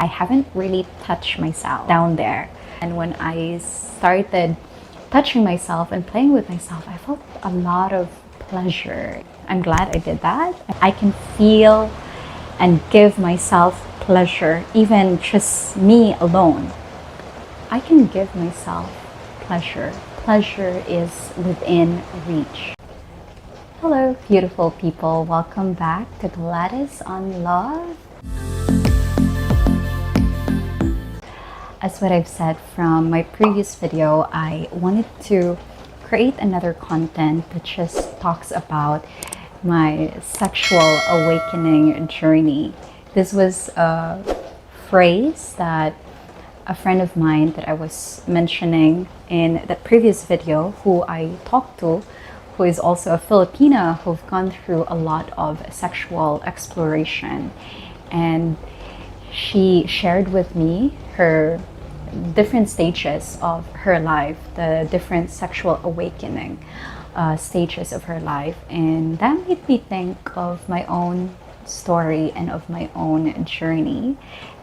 I haven't really touched myself down there. And when I started touching myself and playing with myself, I felt a lot of pleasure. I'm glad I did that. I can feel and give myself pleasure, even just me alone. I can give myself pleasure. Pleasure is within reach. Hello, beautiful people. Welcome back to Gladys on Love. As what I've said from my previous video, I wanted to create another content that just talks about my sexual awakening journey. This was a phrase that a friend of mine that I was mentioning in that previous video, who I talked to, who is also a Filipina who've gone through a lot of sexual exploration. And she shared with me her different stages of her life, the different sexual awakening stages of her life. And that made me think of my own story and of my own journey.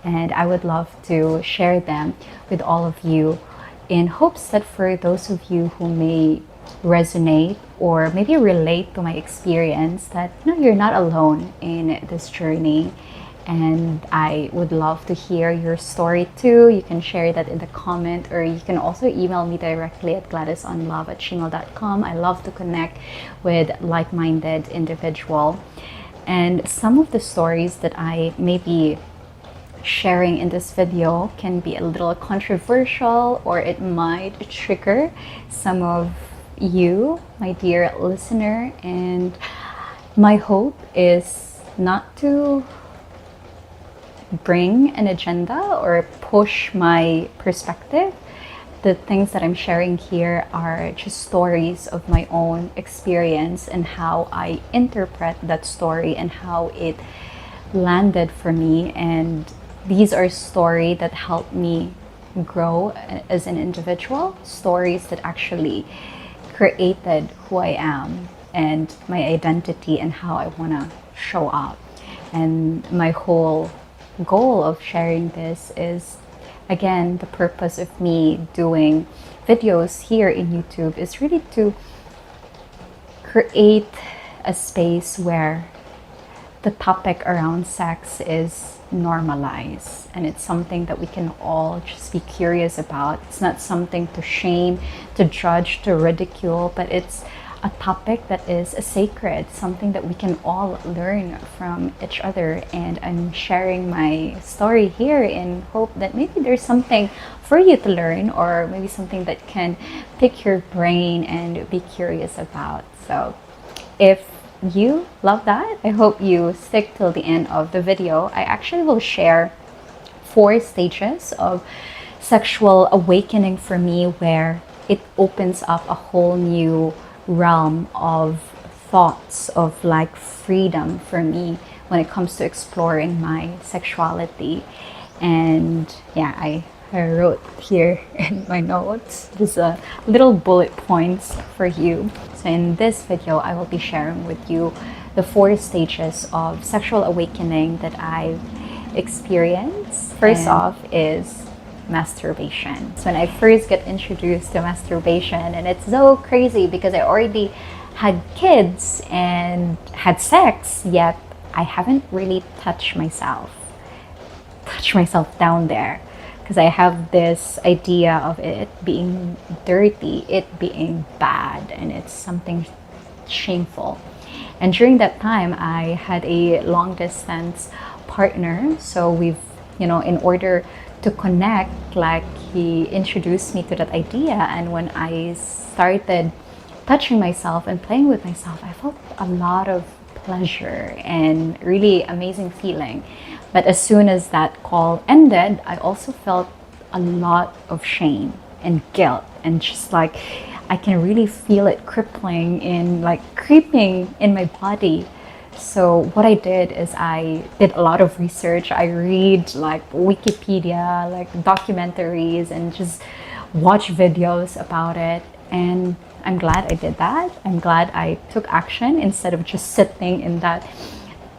And I would love to share them with all of you in hopes that for those of you who may resonate or maybe relate to my experience, that you're not alone in this journey. And I would love to hear your story too. You can share that in the comment, or you can also email me directly at gladysonlove@gmail.com. I love to connect with like-minded individual. And some of the stories that I may be sharing in this video can be a little controversial, or it might trigger some of you, my dear listener. And my hope is not to bring an agenda or push my perspective. The things that I'm sharing here are just stories of my own experience and how I interpret that story and how it landed for me. And these are stories that help me grow as an individual, stories that actually created who I am and my identity and how I want to show up. And my whole goal of sharing this is, again, the purpose of me doing videos here in YouTube is really to create a space where the topic around sex is normalized, and it's something that we can all just be curious about. It's not something to shame, to judge, to ridicule, but it's a topic that is sacred, something that we can all learn from each other. And I'm sharing my story here in hope that maybe there's something for you to learn, or maybe something that can pick your brain and be curious about. So if you love that, I hope you stick till the end of the video. I actually will share 4 stages of sexual awakening for me, where it opens up a whole new realm of thoughts of like freedom for me when it comes to exploring my sexuality. And yeah, I wrote here in my notes, there's a little bullet points for you. So in this video, I will be sharing with you the 4 stages of sexual awakening that I've experienced. First off is masturbation. So when I first get introduced to masturbation, and it's so crazy because I already had kids and had sex, yet I haven't really touched myself down there, because I have this idea of it being dirty, it being bad, and it's something shameful. And during that time, I had a long distance partner, so we've, in order to connect, like, he introduced me to that idea. And when I started touching myself and playing with myself, I felt a lot of pleasure and really amazing feeling. But as soon as that call ended, I also felt a lot of shame and guilt, and just like I can really feel it creeping in my body. So what I did is I did a lot of research. I read like Wikipedia, like documentaries, and just watch videos about it. And I'm glad I did that. I'm glad I took action instead of just sitting in that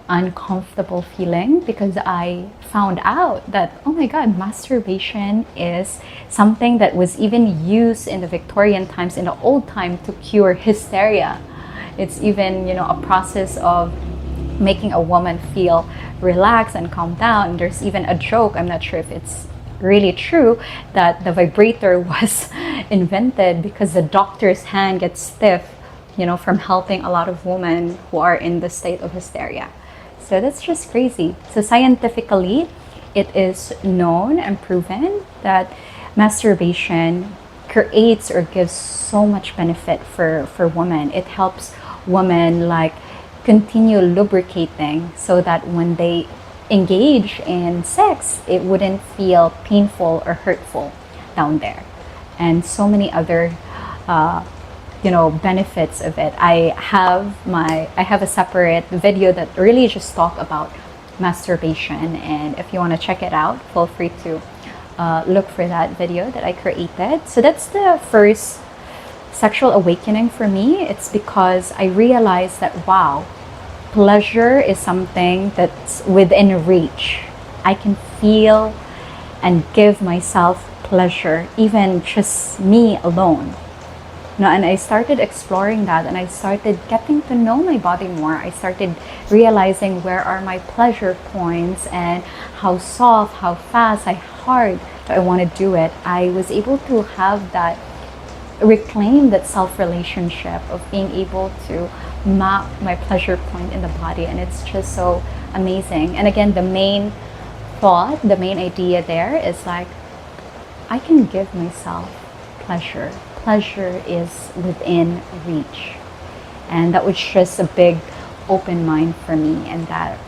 uncomfortable feeling, because I found out that, oh my God, masturbation is something that was even used in the Victorian times, in the old time, to cure hysteria. It's even, a process of making a woman feel relaxed and calm down. There's even a joke, I'm not sure if it's really true, that the vibrator was invented because the doctor's hand gets stiff, from helping a lot of women who are in the state of hysteria. So that's just crazy. So scientifically, it is known and proven that masturbation creates or gives so much benefit for women. It helps women like continue lubricating, so that when they engage in sex, it wouldn't feel painful or hurtful down there. And so many other benefits of it. I have a separate video that really just talk about masturbation, and if you want to check it out, feel free to look for that video that I created. So that's the first sexual awakening for me. It's because I realized that, wow, pleasure is something that's within reach. I can feel and give myself pleasure, even just me alone. And I started exploring that, and I started getting to know my body more. I started realizing where are my pleasure points, and how soft, how fast, how hard do I want to do it. I was able to have that, reclaim that self-relationship of being able to map my pleasure point in the body, and it's just so amazing. And again, the main thought, the main idea there is like, I can give myself pleasure. Pleasure is within reach. And that was just a big open mind for me, and that,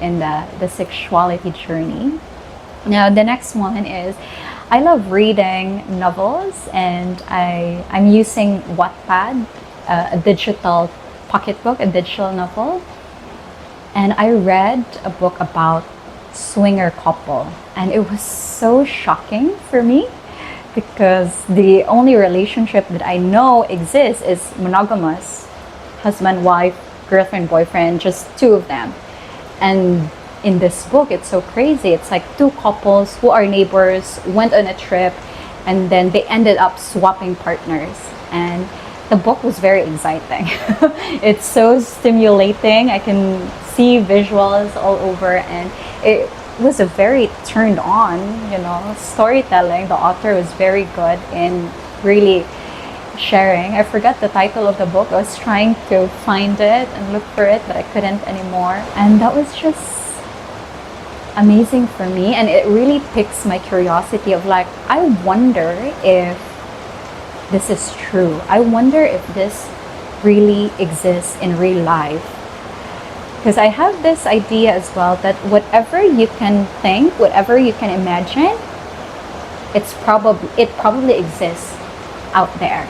in the sexuality journey. Now, the next one is, I love reading novels, and I'm using Wattpad, a digital pocketbook, a digital novel. And I read a book about swinger couple, and it was so shocking for me, because the only relationship that I know exists is monogamous, husband, wife, girlfriend, boyfriend, just two of them. And in this book, it's so crazy. It's like two couples who are neighbors, went on a trip, and then they ended up swapping partners. And the book was very exciting. It's so stimulating. I can see visuals all over, and it was a very turned on, storytelling. The author was very good in really sharing. I forgot the title of the book. I was trying to find it and look for it, but I couldn't anymore. And that was just amazing for me, and it really piques my curiosity of like, I wonder if this is true. I wonder if this really exists in real life. Because I have this idea as well that whatever you can think, whatever you can imagine, it probably exists out there.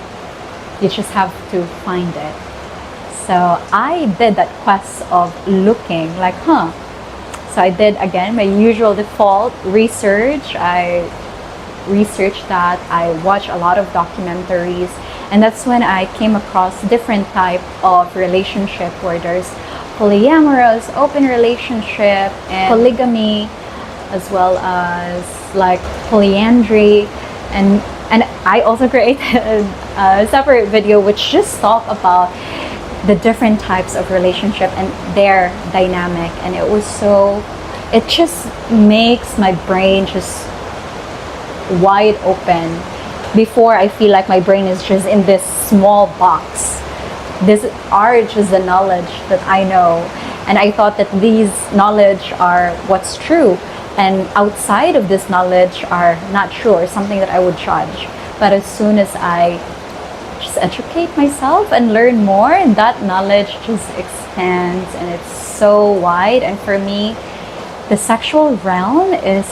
You just have to find it. So I did that quest of looking like, So I did, again, my usual default research. I researched that. I watched a lot of documentaries, and that's when I came across different type of relationship, where there's polyamorous, open relationship, and polygamy, as well as like polyandry. And I also created a separate video which just talk about the different types of relationship and their dynamic. And it just makes my brain just wide open. Before, I feel like my brain is just in this small box. These are just the knowledge that I know, and I thought that these knowledge are what's true, and outside of this knowledge are not true, or something that I would judge. But as soon as I just educate myself and learn more, and that knowledge just expands, and it's so wide. And for me, the sexual realm is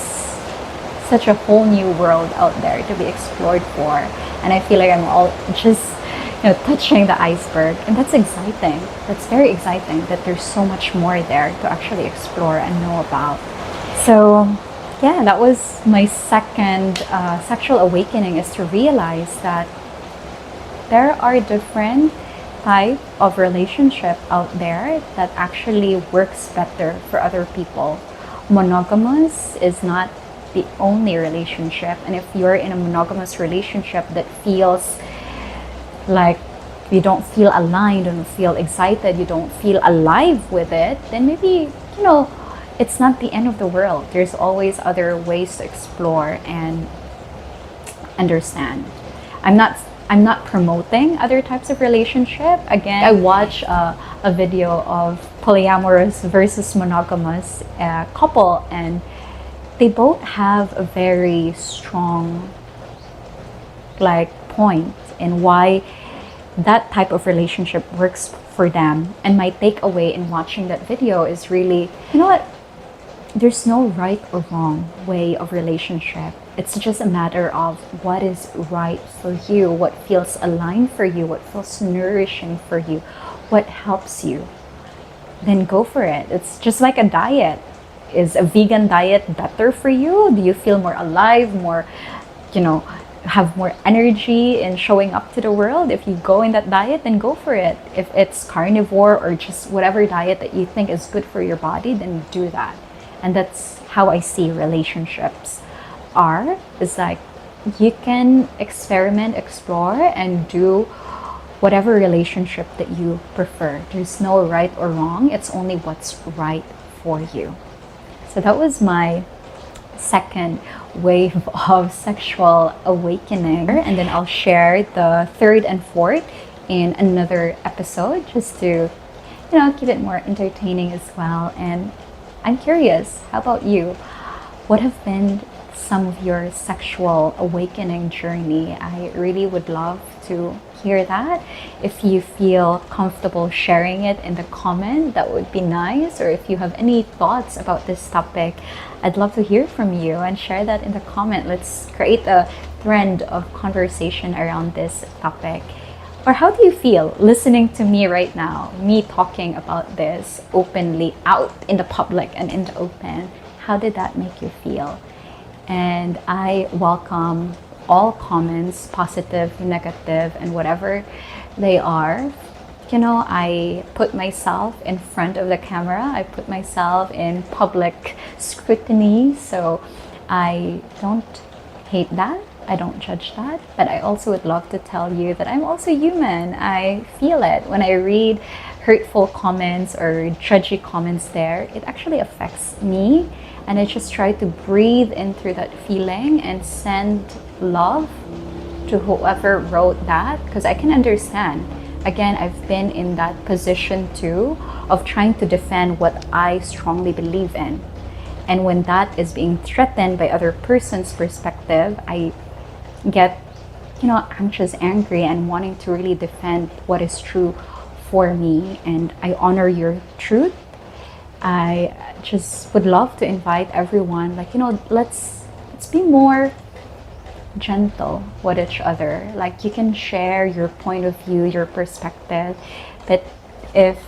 such a whole new world out there to be explored for, and I feel like I'm all just touching the iceberg, and that's exciting. That's very exciting that there's so much more there to actually explore and know about. So yeah, that was my second sexual awakening, is to realize that there are different type of relationship out there that actually works better for other people. Monogamous is not the only relationship, and if you're in a monogamous relationship that feels like you don't feel aligned, you don't feel excited, you don't feel alive with it, then maybe, it's not the end of the world. There's always other ways to explore and understand. I'm not promoting other types of relationship. Again, I watched a video of polyamorous versus monogamous couple, and they both have a very strong point in why that type of relationship works for them. And my takeaway in watching that video is really, there's no right or wrong way of relationship. It's just a matter of what is right for you, what feels aligned for you, what feels nourishing for you, what helps you. Then go for it. It's just like a diet. Is a vegan diet better for you? Do you feel more alive, more, have more energy in showing up to the world? If you go in that diet, then go for it. If it's carnivore or just whatever diet that you think is good for your body, then do that. And that's how I see relationships is like you can experiment, explore, and do whatever relationship that you prefer. There's no right or wrong. It's only what's right for you. So that was my second wave of sexual awakening. And then I'll share the third and fourth in another episode just to, keep it more entertaining as well. And I'm curious, how about you? What have been some of your sexual awakening journey? I really would love to hear that. If you feel comfortable sharing it in the comment, that would be nice. Or if you have any thoughts about this topic, I'd love to hear from you and share that in the comment. Let's create a trend of conversation around this topic. Or how do you feel listening to me right now, me talking about this openly out in the public and in the open? How did that make you feel? And I welcome all comments, positive, negative, and whatever they are. I put myself in front of the camera. I put myself in public scrutiny. So I don't hate that. I don't judge that. But I also would love to tell you that I'm also human. I feel it. When I read hurtful comments or judgy comments there, it actually affects me. And I just try to breathe in through that feeling and send love to whoever wrote that, because I can understand. Again, I've been in that position too of trying to defend what I strongly believe in. And when that is being threatened by other person's perspective, I get, anxious, angry, and wanting to really defend what is true for me. And I honor your truth. I just would love to invite everyone, let's be more gentle with each other. Like, you can share your point of view, your perspective, but if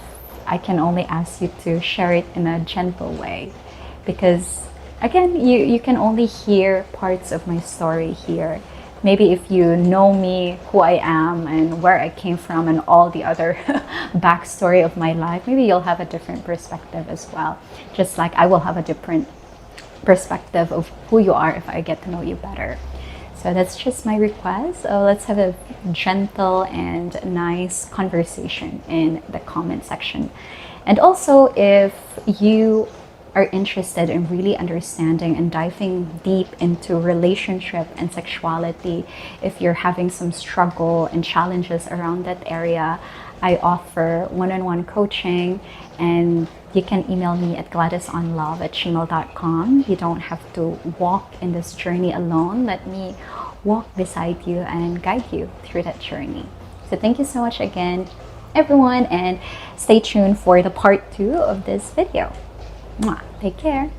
I can only ask you to share it in a gentle way, because again, you can only hear parts of my story here. Maybe if you know me, who I am, and where I came from, and all the other backstory of my life, maybe you'll have a different perspective as well. Just like I will have a different perspective of who you are if I get to know you better. So that's just my request. Let's have a gentle and nice conversation in the comment section. And also, if you are interested in really understanding and diving deep into relationship and sexuality, if you're having some struggle and challenges around that area, I offer one-on-one coaching, and you can email me at gladysonlove@gmail.com. You don't have to walk in this journey alone. Let me walk beside you and guide you through that journey. So thank you so much again, everyone, and stay tuned for the part 2 of this video. Mwah. Take care.